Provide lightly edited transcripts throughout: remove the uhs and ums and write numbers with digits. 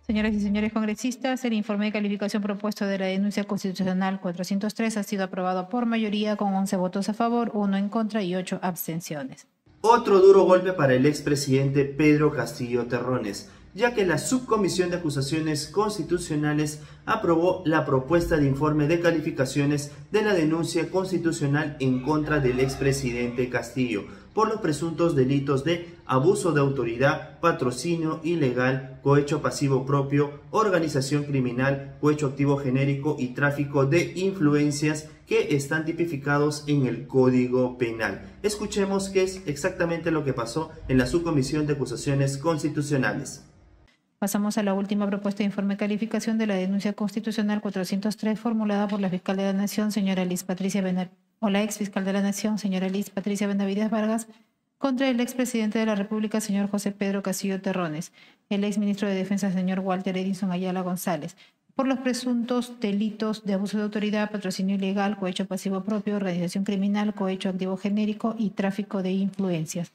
Señoras y señores congresistas, el informe de calificación propuesto de la denuncia constitucional 403 ha sido aprobado por mayoría con 11 votos a favor, 1 en contra y 8 abstenciones. Otro duro golpe para el expresidente Pedro Castillo Terrones, ya que la Subcomisión de Acusaciones Constitucionales aprobó la propuesta de informe de calificaciones de la denuncia constitucional en contra del expresidente Castillo por los presuntos delitos de abuso de autoridad, patrocinio ilegal, cohecho pasivo propio, organización criminal, cohecho activo genérico y tráfico de influencias que están tipificados en el Código Penal. Escuchemos qué es exactamente lo que pasó en la Subcomisión de Acusaciones Constitucionales. Pasamos a la última propuesta de informe de calificación de la denuncia constitucional 403 formulada por la fiscal de la Nación, señora Liz Patricia o la ex fiscal de la Nación, señora Liz Patricia Benavides Vargas, contra el expresidente de la República, señor José Pedro Castillo Terrones, el exministro de Defensa, señor Walter Edison Ayala González, por los presuntos delitos de abuso de autoridad, patrocinio ilegal, cohecho pasivo propio, organización criminal, cohecho activo genérico y tráfico de influencias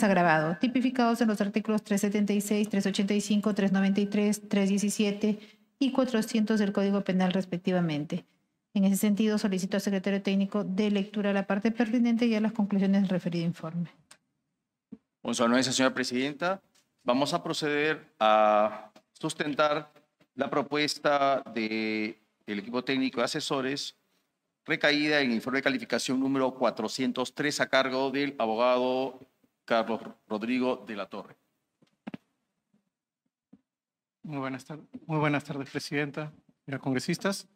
agravado, tipificados en los artículos 376, 385, 393, 317 y 400 del Código Penal respectivamente. En ese sentido, solicito al secretario técnico de lectura a la parte pertinente y a las conclusiones del referido informe. Con su anuencia, señora presidenta, vamos a proceder a sustentar la propuesta del equipo técnico de asesores recaída en el informe de calificación número 403 a cargo del abogado Carlos Rodrigo de la Torre. Muy buenas tardes, presidenta, señores congresistas.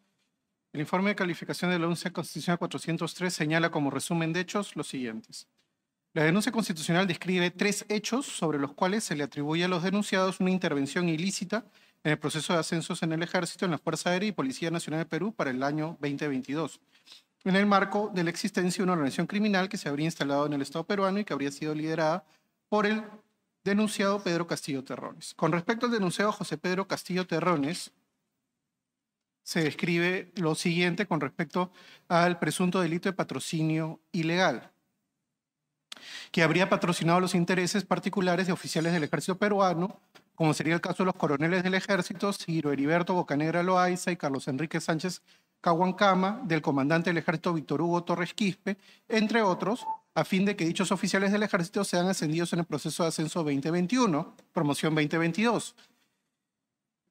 El informe de calificación de la denuncia constitucional 403 señala como resumen de hechos los siguientes. La denuncia constitucional describe 3 hechos sobre los cuales se le atribuye a los denunciados una intervención ilícita en el proceso de ascensos en el Ejército, en la Fuerza Aérea y Policía Nacional de Perú para el año 2022, en el marco de la existencia de una organización criminal que se habría instalado en el Estado peruano y que habría sido liderada por el denunciado Pedro Castillo Terrones. Con respecto al denunciado José Pedro Castillo Terrones, se describe lo siguiente con respecto al presunto delito de patrocinio ilegal, que habría patrocinado los intereses particulares de oficiales del ejército peruano, como sería el caso de los coroneles del ejército, Ciro Heriberto Bocanegra Loaiza y Carlos Enrique Sánchez Cahuancama, del comandante del ejército Víctor Hugo Torres Quispe, entre otros, a fin de que dichos oficiales del ejército sean ascendidos en el proceso de ascenso 2021, promoción 2022.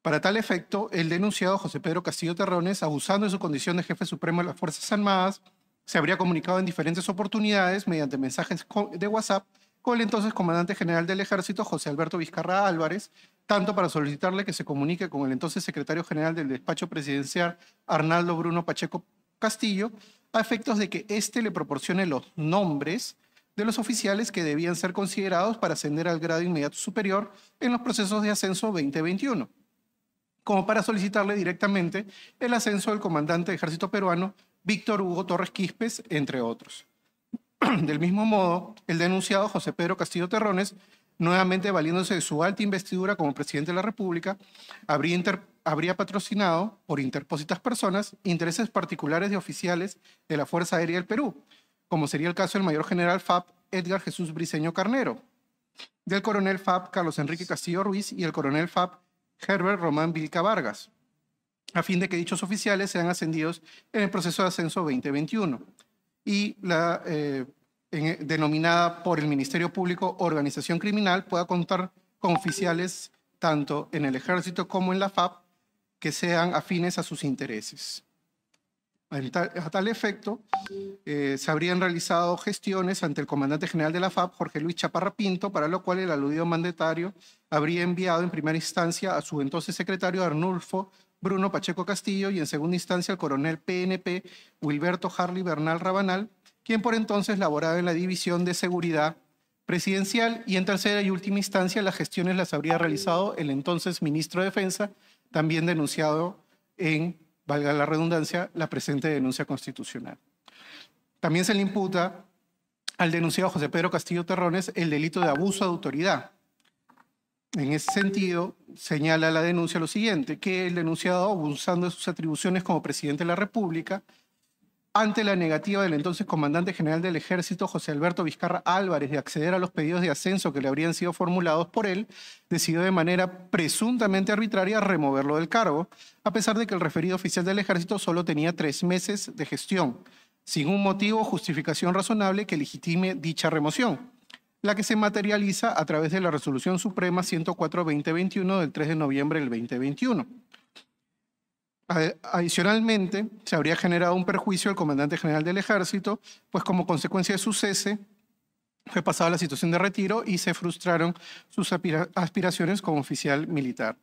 Para tal efecto, el denunciado José Pedro Castillo Terrones, abusando de su condición de jefe supremo de las Fuerzas Armadas, se habría comunicado en diferentes oportunidades mediante mensajes de WhatsApp con el entonces comandante general del Ejército, José Alberto Vizcarra Álvarez, tanto para solicitarle que se comunique con el entonces secretario general del despacho presidencial, Arnaldo Bruno Pacheco Castillo, a efectos de que éste le proporcione los nombres de los oficiales que debían ser considerados para ascender al grado inmediato superior en los procesos de ascenso 2021, como para solicitarle directamente el ascenso del comandante de ejército peruano, Víctor Hugo Torres Quispes, entre otros. Del mismo modo, el denunciado José Pedro Castillo Terrones, nuevamente valiéndose de su alta investidura como presidente de la República, habría patrocinado, por interpósitas personas, intereses particulares de oficiales de la Fuerza Aérea del Perú, como sería el caso del mayor general FAP Edgar Jesús Briceño Carnero, del coronel FAP Carlos Enrique Castillo Ruiz y el coronel FAP Herbert Román Vilca Vargas, a fin de que dichos oficiales sean ascendidos en el proceso de ascenso 2021 y la denominada por el Ministerio Público organización criminal pueda contar con oficiales tanto en el Ejército como en la FAP que sean afines a sus intereses. A tal efecto, se habrían realizado gestiones ante el comandante general de la FAP, Jorge Luis Chaparra Pinto, para lo cual el aludido mandatario habría enviado en primera instancia a su entonces secretario Arnulfo Bruno Pacheco Castillo y en segunda instancia al coronel PNP Wilberto Harley Bernal Rabanal, quien por entonces laboraba en la División de Seguridad Presidencial, y en tercera y última instancia las gestiones las habría realizado el entonces ministro de Defensa, también denunciado en, valga la redundancia, la presente denuncia constitucional. También se le imputa al denunciado José Pedro Castillo Terrones el delito de abuso de autoridad. En ese sentido, señala la denuncia lo siguiente, que el denunciado, abusando de sus atribuciones como presidente de la República, ante la negativa del entonces comandante general del Ejército, José Alberto Vizcarra Álvarez, de acceder a los pedidos de ascenso que le habrían sido formulados por él, decidió de manera presuntamente arbitraria removerlo del cargo, a pesar de que el referido oficial del Ejército solo tenía 3 meses de gestión, sin un motivo o justificación razonable que legitime dicha remoción, la que se materializa a través de la Resolución Suprema 104-2021 del 3 de noviembre del 2021. Adicionalmente, se habría generado un perjuicio al comandante general del Ejército, pues como consecuencia de su cese, fue pasada la situación de retiro y se frustraron sus aspiraciones como oficial militar.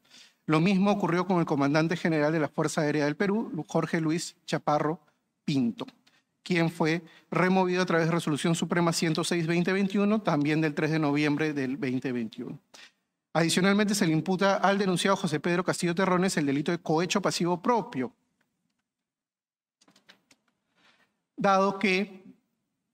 Lo mismo ocurrió con el comandante general de la Fuerza Aérea del Perú, Jorge Luis Chaparro Pinto, quien fue removido a través de Resolución Suprema 106-2021, también del 3 de noviembre del 2021. Adicionalmente, se le imputa al denunciado José Pedro Castillo Terrones el delito de cohecho pasivo propio, dado que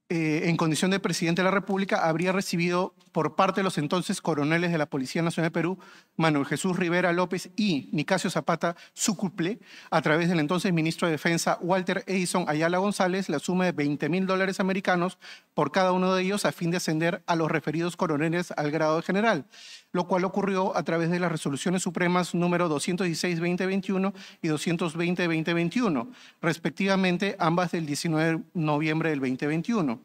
en condición de presidente de la República habría recibido por parte de los entonces coroneles de la Policía Nacional de Perú, Manuel Jesús Rivera López y Nicasio Zapata Sucruple, a través del entonces ministro de Defensa Walter Edison Ayala González, la suma de $20.000 americanos por cada uno de ellos a fin de ascender a los referidos coroneles al grado de general, lo cual ocurrió a través de las resoluciones supremas número 216-2021 y 220-2021, respectivamente, ambas del 19 de noviembre del 2021.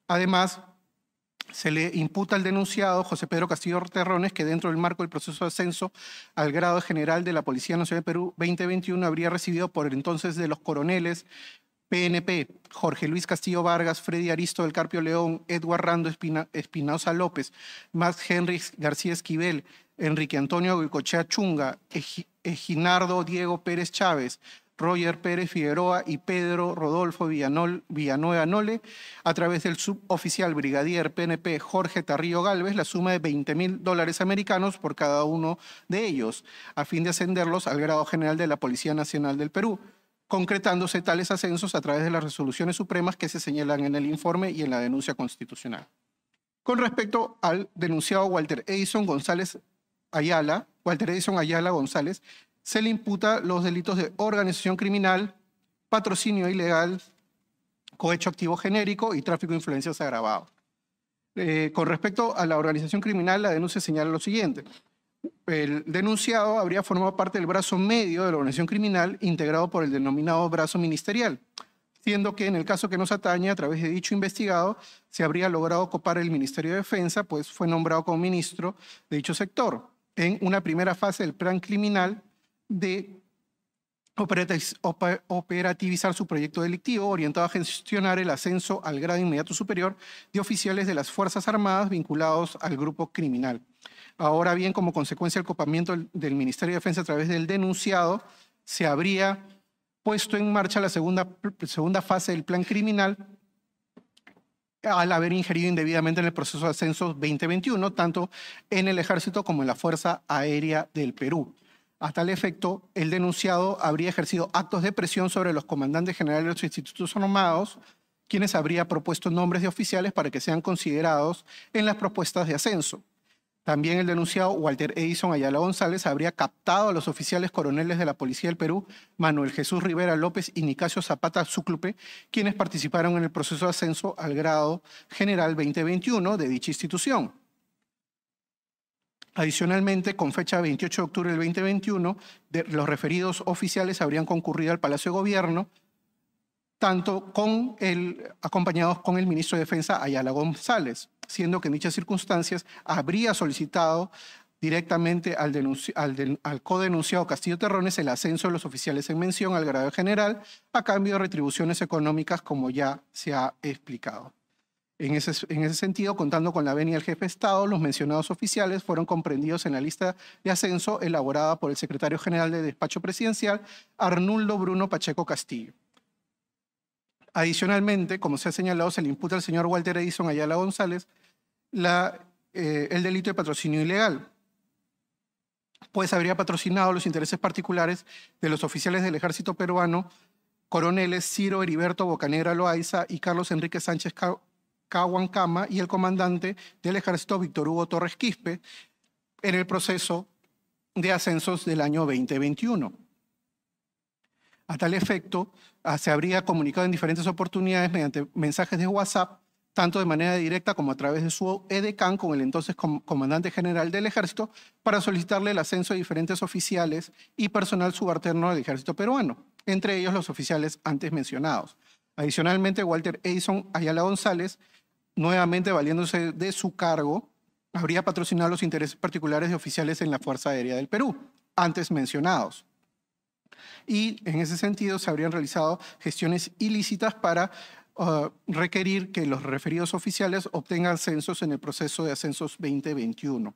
Además, se le imputa al denunciado José Pedro Castillo Terrones que dentro del marco del proceso de ascenso al grado de general de la Policía Nacional de Perú 2021 habría recibido por el entonces de los coroneles PNP, Jorge Luis Castillo Vargas, Freddy Aristo del Carpio León, Edward Rando Espinosa López, Max Henry García Esquivel, Enrique Antonio Goicochea Chunga, Eginardo Diego Pérez Chávez, Roger Pérez Figueroa y Pedro Rodolfo Villanueva Nole, a través del suboficial brigadier PNP Jorge Tarrillo Gálvez, la suma de $20.000 americanos por cada uno de ellos, a fin de ascenderlos al grado general de la Policía Nacional del Perú, concretándose tales ascensos a través de las resoluciones supremas que se señalan en el informe y en la denuncia constitucional. Con respecto al denunciado Walter Edison Ayala González, se le imputa los delitos de organización criminal, patrocinio ilegal, cohecho activo genérico y tráfico de influencias agravado. Con respecto a la organización criminal, la denuncia señala lo siguiente. El denunciado habría formado parte del brazo medio de la organización criminal integrado por el denominado brazo ministerial, siendo que en el caso que nos atañe, a través de dicho investigado, se habría logrado copar el Ministerio de Defensa, pues fue nombrado como ministro de dicho sector, en una primera fase del plan criminal de operativizar su proyecto delictivo orientado a gestionar el ascenso al grado inmediato superior de oficiales de las Fuerzas Armadas vinculados al grupo criminal. Ahora bien, como consecuencia del copamiento del Ministerio de Defensa a través del denunciado, se habría puesto en marcha la segunda fase del plan criminal al haber ingerido indebidamente en el proceso de ascenso 2021, tanto en el Ejército como en la Fuerza Aérea del Perú. A tal efecto, el denunciado habría ejercido actos de presión sobre los comandantes generales de los institutos armados, quienes habría propuesto nombres de oficiales para que sean considerados en las propuestas de ascenso. También el denunciado Walter Edison Ayala González habría captado a los oficiales coroneles de la Policía del Perú, Manuel Jesús Rivera López y Nicasio Zapata Sucruple, quienes participaron en el proceso de ascenso al grado general 2021 de dicha institución. Adicionalmente, con fecha 28 de octubre del 2021, los referidos oficiales habrían concurrido al Palacio de Gobierno, tanto acompañados con el ministro de Defensa Ayala González, siendo que en dichas circunstancias habría solicitado directamente al codenunciado Castillo Terrones el ascenso de los oficiales en mención al grado general a cambio de retribuciones económicas, como ya se ha explicado. En ese sentido, contando con la venia del jefe de Estado, los mencionados oficiales fueron comprendidos en la lista de ascenso elaborada por el secretario general del Despacho Presidencial, Arnuldo Bruno Pacheco Castillo. Adicionalmente, como se ha señalado, se le imputa al señor Walter Edison Ayala González el delito de patrocinio ilegal, pues habría patrocinado los intereses particulares de los oficiales del Ejército peruano, coroneles Ciro Heriberto Bocanegra Loaiza y Carlos Enrique Sánchez Cahuancama, y el comandante del Ejército Víctor Hugo Torres Quispe, en el proceso de ascensos del año 2021. A tal efecto, se habría comunicado en diferentes oportunidades mediante mensajes de WhatsApp, tanto de manera directa como a través de su edecán con el entonces comandante general del Ejército, para solicitarle el ascenso de diferentes oficiales y personal subalterno del Ejército peruano, entre ellos los oficiales antes mencionados. Adicionalmente, Walter Edison Ayala González, nuevamente valiéndose de su cargo, habría patrocinado los intereses particulares de oficiales en la Fuerza Aérea del Perú, antes mencionados. Y en ese sentido se habrían realizado gestiones ilícitas para requerir que los referidos oficiales obtengan ascensos en el proceso de ascensos 2021.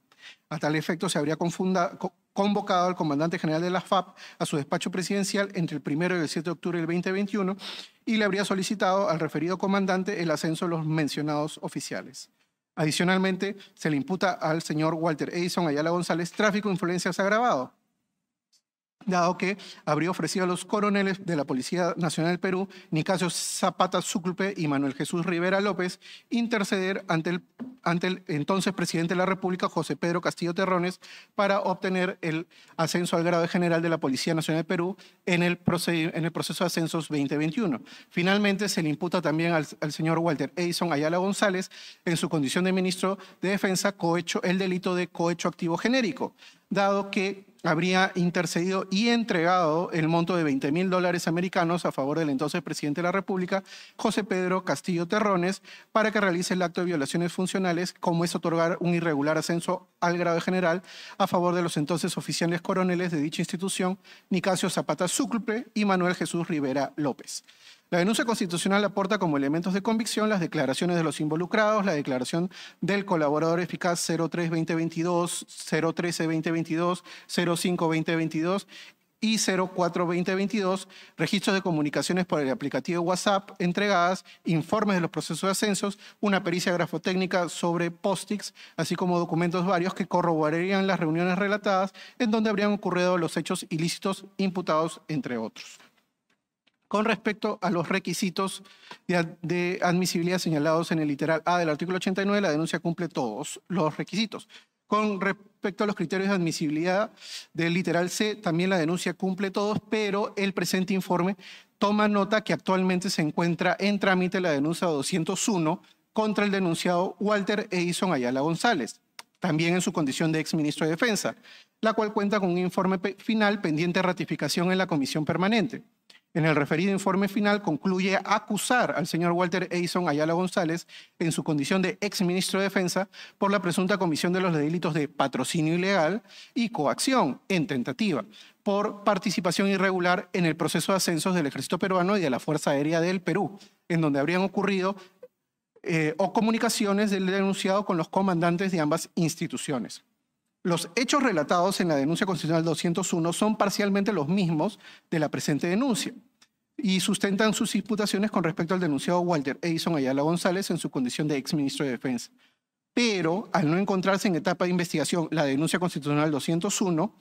A tal efecto, se habría convocado al comandante general de la FAP a su despacho presidencial entre el 1 y el 7 de octubre del 2021 y le habría solicitado al referido comandante el ascenso de los mencionados oficiales. Adicionalmente, se le imputa al señor Walter Edison Ayala González tráfico de influencias agravado, dado que habría ofrecido a los coroneles de la Policía Nacional del Perú, Nicasio Zapata Súclupe y Manuel Jesús Rivera López, interceder ante el entonces presidente de la República, José Pedro Castillo Terrones, para obtener el ascenso al grado de general de la Policía Nacional del Perú en el proceso de ascensos 2021. Finalmente, se le imputa también al señor Walter Edison Ayala González, en su condición de ministro de Defensa, el delito de cohecho activo genérico, dado que habría intercedido y entregado el monto de $20.000 americanos a favor del entonces presidente de la República, José Pedro Castillo Terrones, para que realice el acto de violaciones funcionales, como es otorgar un irregular ascenso al grado de general a favor de los entonces oficiales coroneles de dicha institución, Nicasio Zapata Súclupe y Manuel Jesús Rivera López. La denuncia constitucional aporta como elementos de convicción las declaraciones de los involucrados, la declaración del colaborador eficaz 03-2022, 013-2022, 05-2022 y 04-2022, registros de comunicaciones por el aplicativo WhatsApp entregadas, informes de los procesos de ascensos, una pericia grafotécnica sobre POST-its, así como documentos varios que corroborarían las reuniones relatadas en donde habrían ocurrido los hechos ilícitos imputados, entre otros. Con respecto a los requisitos de admisibilidad señalados en el literal A del artículo 89, la denuncia cumple todos los requisitos. Con respecto a los criterios de admisibilidad del literal C, también la denuncia cumple todos, pero el presente informe toma nota que actualmente se encuentra en trámite la denuncia 201 contra el denunciado Walter Edison Ayala González, también en su condición de exministro de Defensa, la cual cuenta con un informe final pendiente de ratificación en la Comisión Permanente. En el referido informe final concluye acusar al señor Walter Edison Ayala González en su condición de exministro de Defensa por la presunta comisión de los delitos de patrocinio ilegal y coacción en tentativa por participación irregular en el proceso de ascensos del Ejército peruano y de la Fuerza Aérea del Perú, en donde habrían ocurrido o comunicaciones del denunciado con los comandantes de ambas instituciones. Los hechos relatados en la denuncia constitucional 201 son parcialmente los mismos de la presente denuncia y sustentan sus imputaciones con respecto al denunciado Walter Edison Ayala González en su condición de exministro de Defensa. Pero, al no encontrarse en etapa de investigación la denuncia constitucional 201,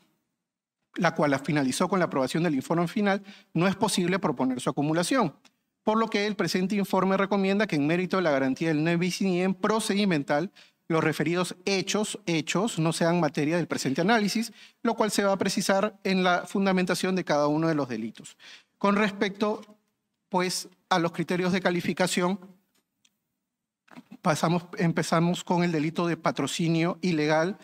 la cual finalizó con la aprobación del informe final, no es posible proponer su acumulación, por lo que el presente informe recomienda que en mérito de la garantía del ne bis in idem procedimental, los referidos hechos no sean materia del presente análisis, lo cual se va a precisar en la fundamentación de cada uno de los delitos. Con respecto, pues, a los criterios de calificación, empezamos con el delito de patrocinio ilegal.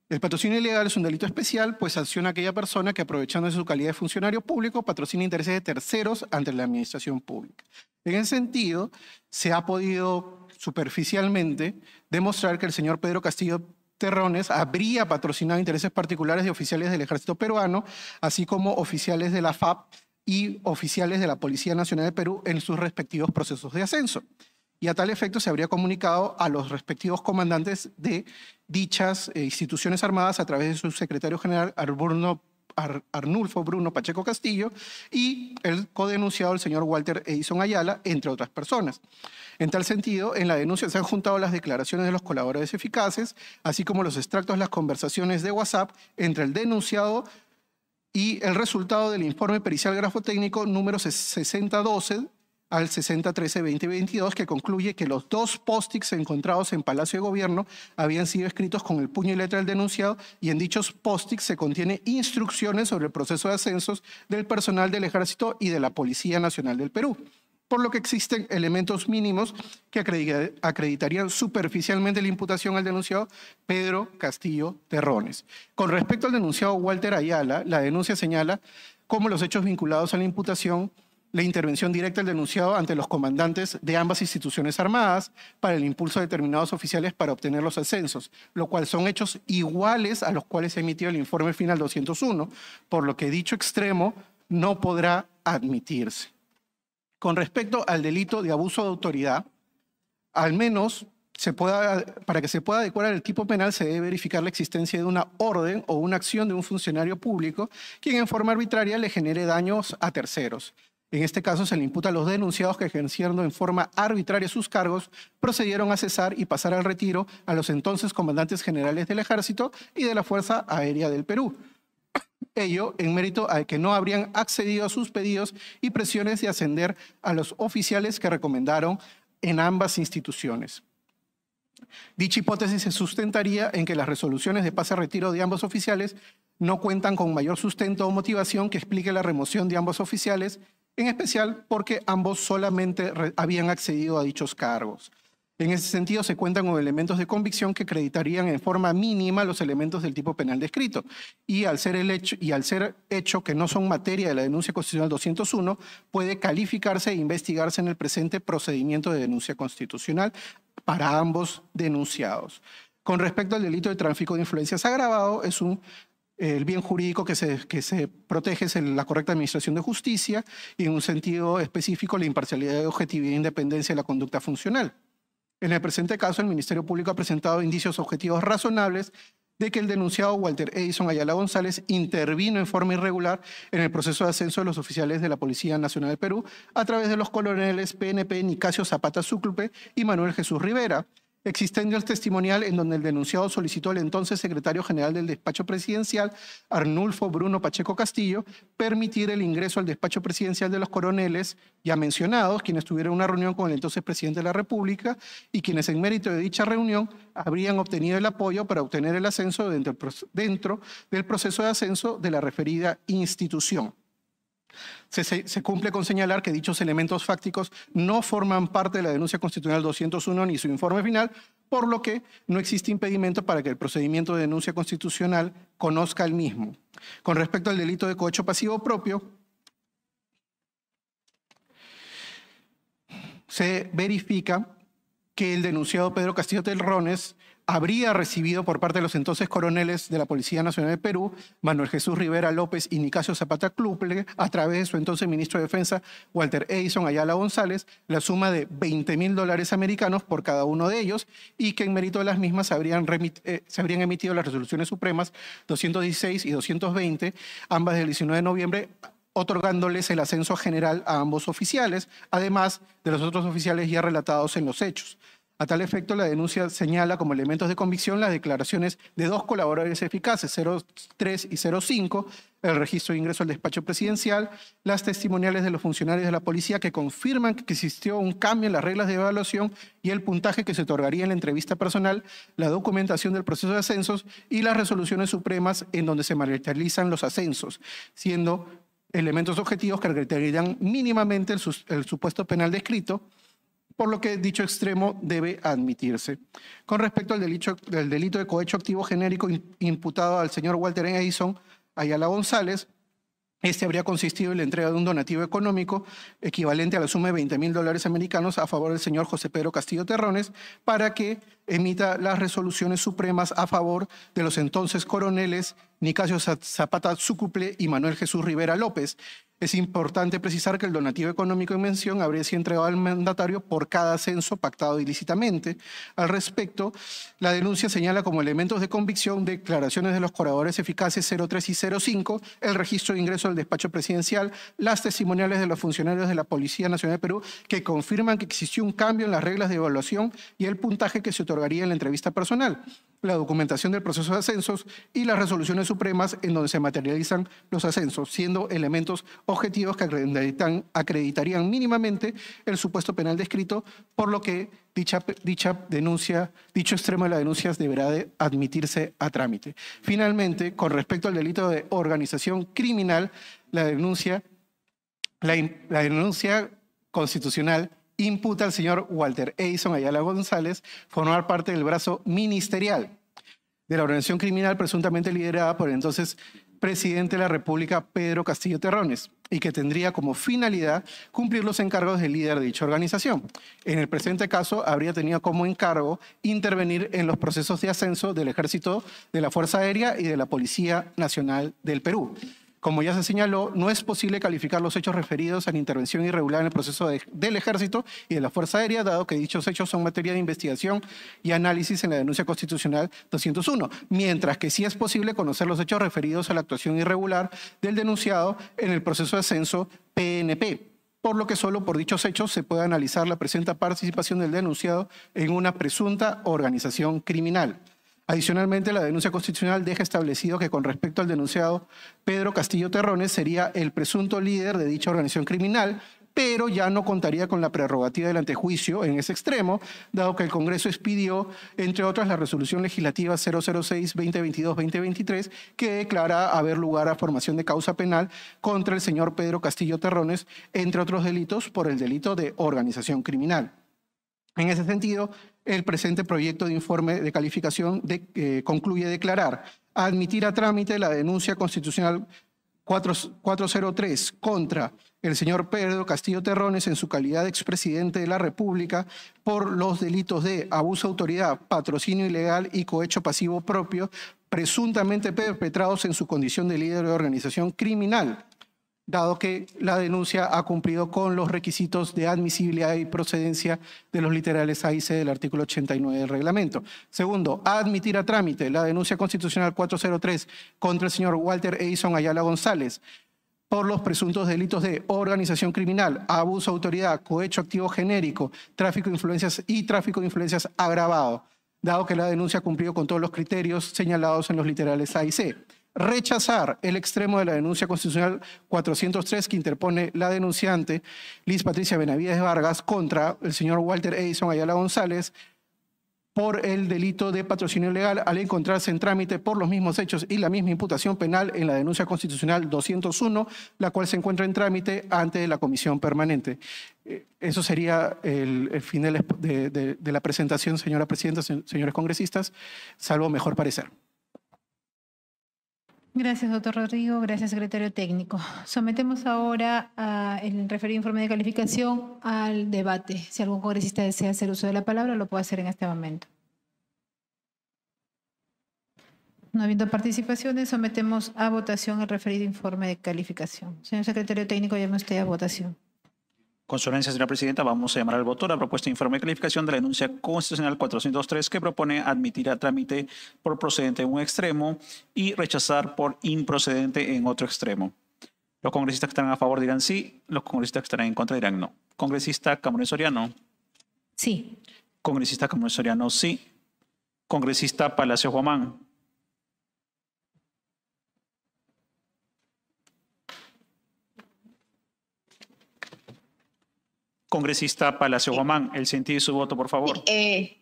El patrocinio ilegal es un delito especial, pues sanciona a aquella persona que, aprovechándose de su calidad de funcionario público, patrocina intereses de terceros ante la administración pública. En ese sentido, se ha podido superficialmente demostrar que el señor Pedro Castillo Terrones habría patrocinado intereses particulares de oficiales del Ejército peruano, así como oficiales de la FAP y oficiales de la Policía Nacional del Perú en sus respectivos procesos de ascenso. Y a tal efecto se habría comunicado a los respectivos comandantes de dichas instituciones armadas a través de su secretario general Arnulfo Bruno Pacheco Castillo y el codenunciado, el señor Walter Edison Ayala, entre otras personas. En tal sentido, en la denuncia se han juntado las declaraciones de los colaboradores eficaces, así como los extractos de las conversaciones de WhatsApp entre el denunciado y el resultado del informe pericial grafotécnico número 6012 al 6013-2022, que concluye que los 2 post-its encontrados en Palacio de Gobierno habían sido escritos con el puño y letra del denunciado, y en dichos post-its se contiene instrucciones sobre el proceso de ascensos del personal del Ejército y de la Policía Nacional del Perú, por lo que existen elementos mínimos que acreditarían superficialmente la imputación al denunciado Pedro Castillo Terrones. Con respecto al denunciado Walter Ayala, la denuncia señala como los hechos vinculados a la imputación la intervención directa del denunciado ante los comandantes de ambas instituciones armadas para el impulso de determinados oficiales para obtener los ascensos, lo cual son hechos iguales a los cuales se emitió el informe final 201, por lo que dicho extremo no podrá admitirse. Con respecto al delito de abuso de autoridad, al menos para que se pueda adecuar el tipo penal se debe verificar la existencia de una orden o una acción de un funcionario público quien en forma arbitraria le genere daños a terceros. En este caso se le imputa a los denunciados que, ejerciendo en forma arbitraria sus cargos, procedieron a cesar y pasar al retiro a los entonces comandantes generales del Ejército y de la Fuerza Aérea del Perú. Ello en mérito a que no habrían accedido a sus pedidos y presiones de ascender a los oficiales que recomendaron en ambas instituciones. Dicha hipótesis se sustentaría en que las resoluciones de pase a retiro de ambos oficiales no cuentan con mayor sustento o motivación que explique la remoción de ambos oficiales, en especial porque ambos solamente habían accedido a dichos cargos. En ese sentido, se cuentan con elementos de convicción que acreditarían en forma mínima los elementos del tipo penal descrito. Y al ser hecho que no son materia de la denuncia constitucional 201, puede calificarse e investigarse en el presente procedimiento de denuncia constitucional para ambos denunciados. Con respecto al delito de tráfico de influencias agravado, el bien jurídico que se protege es la correcta administración de justicia y, en un sentido específico, la imparcialidad, objetividad e independencia de la conducta funcional. En el presente caso, el Ministerio Público ha presentado indicios objetivos razonables de que el denunciado Walter Edison Ayala González intervino en forma irregular en el proceso de ascenso de los oficiales de la Policía Nacional del Perú a través de los coroneles PNP Nicasio Zapata Zúclupe y Manuel Jesús Rivera, existiendo el testimonial en donde el denunciado solicitó al entonces secretario general del despacho presidencial, Arnulfo Bruno Pacheco Castillo, permitir el ingreso al despacho presidencial de los coroneles ya mencionados, quienes tuvieron una reunión con el entonces presidente de la República y quienes en mérito de dicha reunión habrían obtenido el apoyo para obtener el ascenso dentro del proceso de ascenso de la referida institución. Se cumple con señalar que dichos elementos fácticos no forman parte de la denuncia constitucional 201 ni su informe final, por lo que no existe impedimento para que el procedimiento de denuncia constitucional conozca el mismo. Con respecto al delito de cohecho pasivo propio, se verifica que el denunciado Pedro Castillo Terrones habría recibido por parte de los entonces coroneles de la Policía Nacional de Perú, Manuel Jesús Rivera López y Nicasio Zapata Zúclupe, a través de su entonces ministro de Defensa, Walter Edison Ayala González, la suma de $20.000 americanos por cada uno de ellos, y que en mérito de las mismas se habrían emitido las resoluciones supremas 216 y 220, ambas del 19 de noviembre, otorgándoles el ascenso general a ambos oficiales, además de los otros oficiales ya relatados en los hechos. A tal efecto, la denuncia señala como elementos de convicción las declaraciones de 2 colaboradores eficaces, 03 y 05, el registro de ingreso al despacho presidencial, las testimoniales de los funcionarios de la policía que confirman que existió un cambio en las reglas de evaluación y el puntaje que se otorgaría en la entrevista personal, la documentación del proceso de ascensos y las resoluciones supremas en donde se materializan los ascensos, siendo elementos objetivos que acreditarían mínimamente el supuesto penal descrito, por lo que dicho extremo debe admitirse. Con respecto al delito de cohecho activo genérico imputado al señor Walter Edison Ayala González, este habría consistido en la entrega de un donativo económico equivalente a la suma de $20.000 americanos a favor del señor José Pedro Castillo Terrones para que emita las resoluciones supremas a favor de los entonces coroneles Nicasio Zapata Zúclupe y Manuel Jesús Rivera López. Es importante precisar que el donativo económico en mención habría sido entregado al mandatario por cada ascenso pactado ilícitamente. Al respecto, la denuncia señala como elementos de convicción declaraciones de los colaboradores eficaces 03 y 05, el registro de ingreso al despacho presidencial, las testimoniales de los funcionarios de la Policía Nacional de Perú que confirman que existió un cambio en las reglas de evaluación y el puntaje que se otorgaría en la entrevista personal. la documentación del proceso de ascensos y las resoluciones supremas en donde se materializan los ascensos, siendo elementos objetivos que acreditarían mínimamente el supuesto penal descrito, por lo que dicho extremo de la denuncia deberá de admitirse a trámite. Finalmente, con respecto al delito de organización criminal, la denuncia constitucional imputa al señor Walter Edison Ayala González formar parte del brazo ministerial de la organización criminal presuntamente liderada por el entonces presidente de la República, Pedro Castillo Terrones, y que tendría como finalidad cumplir los encargos del líder de dicha organización. En el presente caso, habría tenido como encargo intervenir en los procesos de ascenso del Ejército, de la Fuerza Aérea y de la Policía Nacional del Perú. Como ya se señaló, no es posible calificar los hechos referidos a la intervención irregular en el proceso del Ejército y de la Fuerza Aérea, dado que dichos hechos son materia de investigación y análisis en la denuncia constitucional 201, mientras que sí es posible conocer los hechos referidos a la actuación irregular del denunciado en el proceso de ascenso PNP, por lo que solo por dichos hechos se puede analizar la presunta participación del denunciado en una presunta organización criminal. Adicionalmente, la denuncia constitucional deja establecido que con respecto al denunciado Pedro Castillo Terrones sería el presunto líder de dicha organización criminal, pero ya no contaría con la prerrogativa del antejuicio en ese extremo, dado que el Congreso expidió, entre otras, la resolución legislativa 006-2022-2023, que declara haber lugar a formación de causa penal contra el señor Pedro Castillo Terrones, entre otros delitos, por el delito de organización criminal. En ese sentido, el presente proyecto de informe de calificación concluye declarar admitir a trámite la denuncia constitucional 403 contra el señor Pedro Castillo Terrones en su calidad de expresidente de la República por los delitos de abuso de autoridad, patrocinio ilegal y cohecho pasivo propio, presuntamente perpetrados en su condición de líder de organización criminal, dado que la denuncia ha cumplido con los requisitos de admisibilidad y procedencia de los literales A y C del artículo 89 del reglamento. Segundo, admitir a trámite la denuncia constitucional 403 contra el señor Walter Edison Ayala González por los presuntos delitos de organización criminal, abuso de autoridad, cohecho activo genérico, tráfico de influencias agravado, dado que la denuncia ha cumplido con todos los criterios señalados en los literales A y C. Rechazar el extremo de la denuncia constitucional 403 que interpone la denunciante Liz Patricia Benavides Vargas contra el señor Walter Edison Ayala González por el delito de patrocinio ilegal al encontrarse en trámite por los mismos hechos y la misma imputación penal en la denuncia constitucional 201, la cual se encuentra en trámite ante la Comisión Permanente. Eso sería el final de la presentación, señora Presidenta, señores congresistas, salvo mejor parecer. Gracias, doctor Rodrigo. Gracias, secretario técnico. Sometemos ahora el referido informe de calificación al debate. Si algún congresista desea hacer uso de la palabra, lo puede hacer en este momento. No habiendo participaciones, sometemos a votación el referido informe de calificación. Señor secretario técnico, llame usted a votación. Con su anuencia, señora Presidenta, vamos a llamar al voto la propuesta de informe de calificación de la denuncia constitucional 403 que propone admitir a trámite por procedente en un extremo y rechazar por improcedente en otro extremo. Los congresistas que estarán a favor dirán sí, los congresistas que estarán en contra dirán no. Congresista Camones Soriano. Sí. Congresista Camones Soriano, sí. Congresista Palacio Guamán. Congresista Palacio Guamán, el sentido de su voto, por favor. En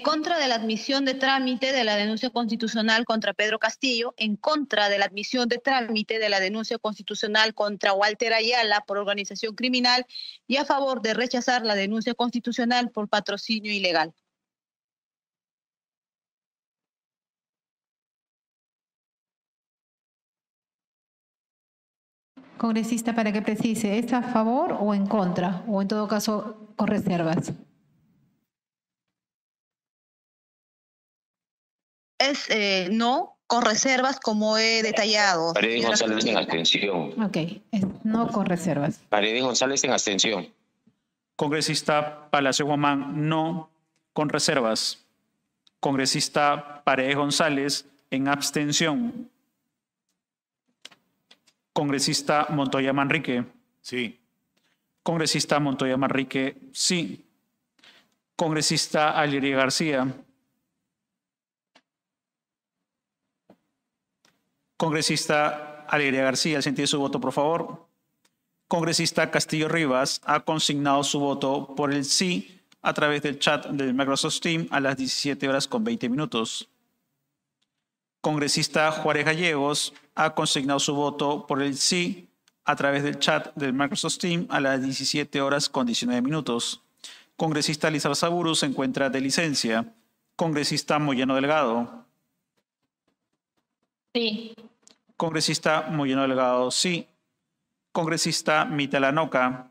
contra de la admisión de trámite de la denuncia constitucional contra Pedro Castillo, en contra de la admisión de trámite de la denuncia constitucional contra Walter Ayala por organización criminal y a favor de rechazar la denuncia constitucional por patrocinio ilegal. Congresista, para que precise, ¿es a favor o en contra? O en todo caso, con reservas. Es no, con reservas como he detallado. Paredes González en abstención. Ok, es no con reservas. Paredes González en abstención. Congresista Palacio Guamán, no, con reservas. Congresista Paredes González en abstención. Congresista Montoya Manrique. Sí. Congresista Montoya Manrique, sí. Congresista Aliria García. Congresista Alegría García, el sentido de su voto, por favor. Congresista Castillo Rivas ha consignado su voto por el sí a través del chat del Microsoft Teams a las 17:20. Congresista Juárez Gallegos ha consignado su voto por el sí a través del chat del Microsoft Teams a las 17:19. Congresista Lizar Saburu se encuentra de licencia. Congresista Moyano Delgado. Sí. Congresista Moyano Delgado, sí. Congresista Mitalanoca.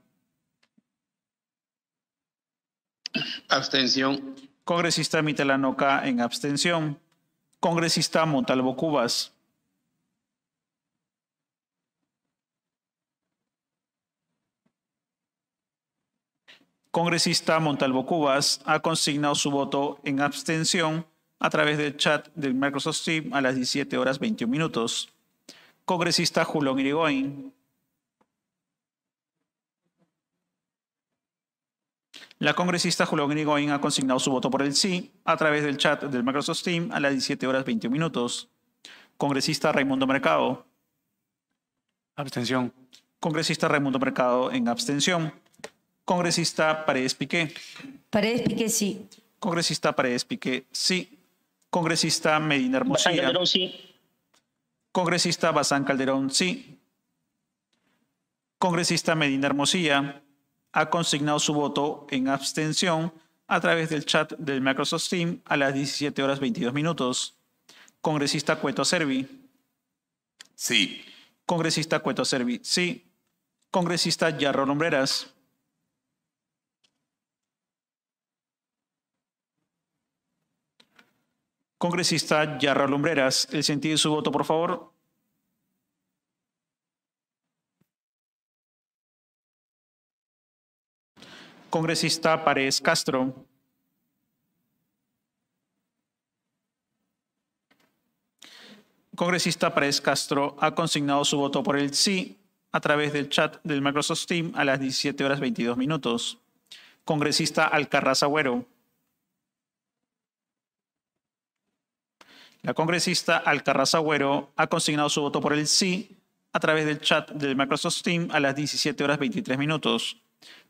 Abstención. Congresista Mitalanoca en abstención. Congresista Montalvo Cubas. Congresista Montalvo Cubas ha consignado su voto en abstención a través del chat del Microsoft Teams a las 17:21. Congresista Julón Irigoyen. La congresista Julón Irigoyen ha consignado su voto por el sí a través del chat del Microsoft Teams a las 17:21. Congresista Raimundo Mercado. Abstención. Congresista Raimundo Mercado en abstención. Congresista Paredes Piqué. Paredes Piqué, sí. Congresista Paredes Piqué, sí. Congresista Medina Bazán Hermosilla. Calderón, sí. Congresista Bazán Calderón, sí. Congresista Medina Hermosilla ha consignado su voto en abstención a través del chat del Microsoft Teams a las 17:22. Congresista Cueto Servi. Sí. Congresista Cueto Servi, sí. Congresista Yarro Lumbreras. Congresista Yarro Lumbreras, el sentido de su voto, por favor. Congresista Paredes Castro. Congresista Paredes Castro ha consignado su voto por el sí a través del chat del Microsoft Teams a las 17:22. Congresista Alcarraz Agüero. La congresista Alcarraz Agüero ha consignado su voto por el sí a través del chat del Microsoft Teams a las 17:23.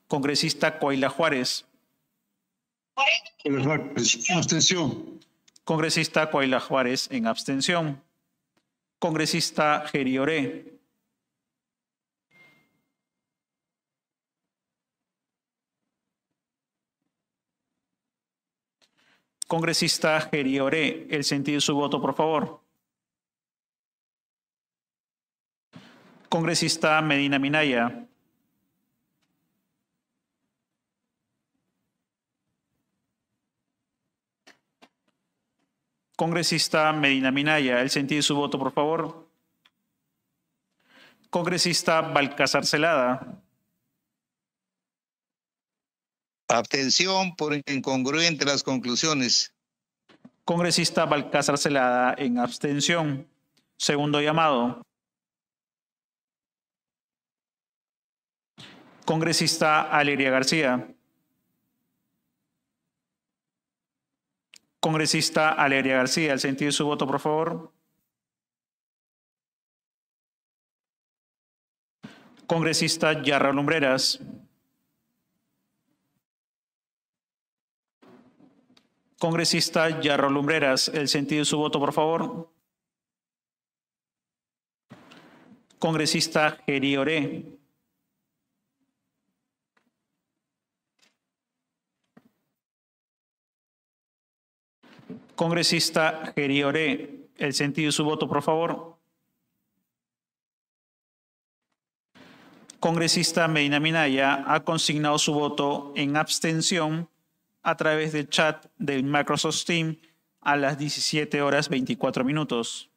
Congresista Coila Juárez. Abstención. Congresista Coila Juárez en abstención. Congresista Geri Oré. Congresista Geri Oré, el sentido de su voto, por favor. Congresista Medina Minaya. Congresista Medina Minaya, el sentido de su voto, por favor. Congresista Balcázar Celada. Abstención por incongruente las conclusiones. Congresista Balcázar Celada en abstención. Segundo llamado. Congresista Alegría García. Congresista Alegría García, el sentido de su voto, por favor. Congresista Yarra Lumbreras. Congresista Yarro Lumbreras, el sentido de su voto, por favor. Congresista Geri Oré. Congresista Geri Oré, el sentido de su voto, por favor. Congresista Medina Minaya ha consignado su voto en abstención a través del chat del Microsoft Teams a las 17:24.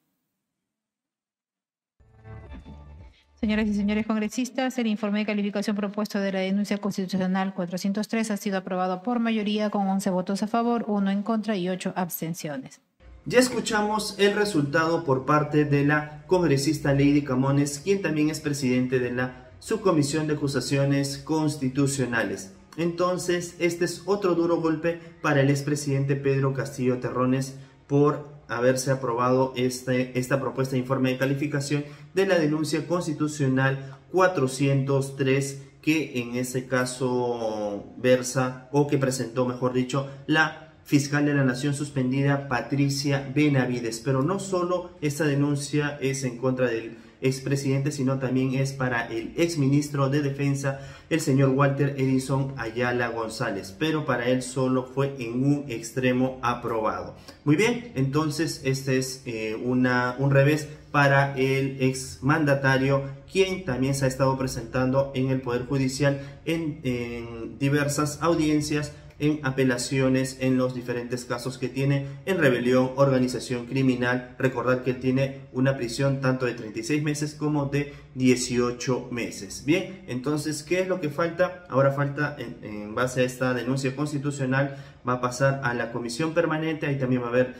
Señoras y señores congresistas, el informe de calificación propuesto de la denuncia constitucional 403 ha sido aprobado por mayoría con 11 votos a favor, 1 en contra y 8 abstenciones. Ya escuchamos el resultado por parte de la congresista Lady Camones, quien también es presidente de la Subcomisión de Acusaciones Constitucionales. Entonces, este es otro duro golpe para el expresidente Pedro Castillo Terrones por haberse aprobado esta propuesta de informe de calificación de la denuncia constitucional 403, que en ese caso versa, o que presentó, mejor dicho, la fiscal de la Nación suspendida Patricia Benavides. Pero no solo esta denuncia es en contra del expresidente, sino también es para el exministro de Defensa, el señor Walter Edison Ayala González, pero para él solo fue en un extremo aprobado. Muy bien, entonces este es un revés para el exmandatario, quien también se ha estado presentando en el Poder Judicial en diversas audiencias, en apelaciones, en los diferentes casos que tiene en rebelión, organización criminal. Recordar que él tiene una prisión tanto de 36 meses como de 18 meses. Bien, entonces, ¿qué es lo que falta? Ahora falta, en base a esta denuncia constitucional, va a pasar a la comisión permanente. Ahí también va a haber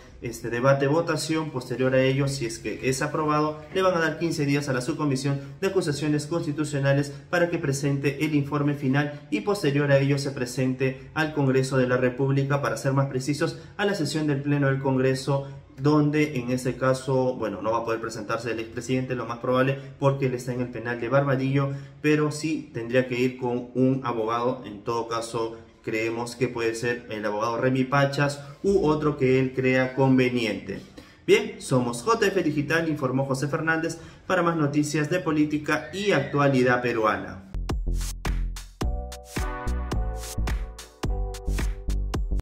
debate, votación. Posterior a ello, si es que es aprobado, le van a dar 15 días a la subcomisión de acusaciones constitucionales para que presente el informe final, y posterior a ello se presente al Congreso de la República, para ser más precisos, a la sesión del Pleno del Congreso, donde en este caso, bueno, no va a poder presentarse el expresidente, lo más probable, porque él está en el penal de Barbadillo, pero sí tendría que ir con un abogado. En todo caso, creemos que puede ser el abogado Remy Pachas u otro que él crea conveniente. Bien, somos JF Digital, informó José Fernández, para más noticias de política y actualidad peruana.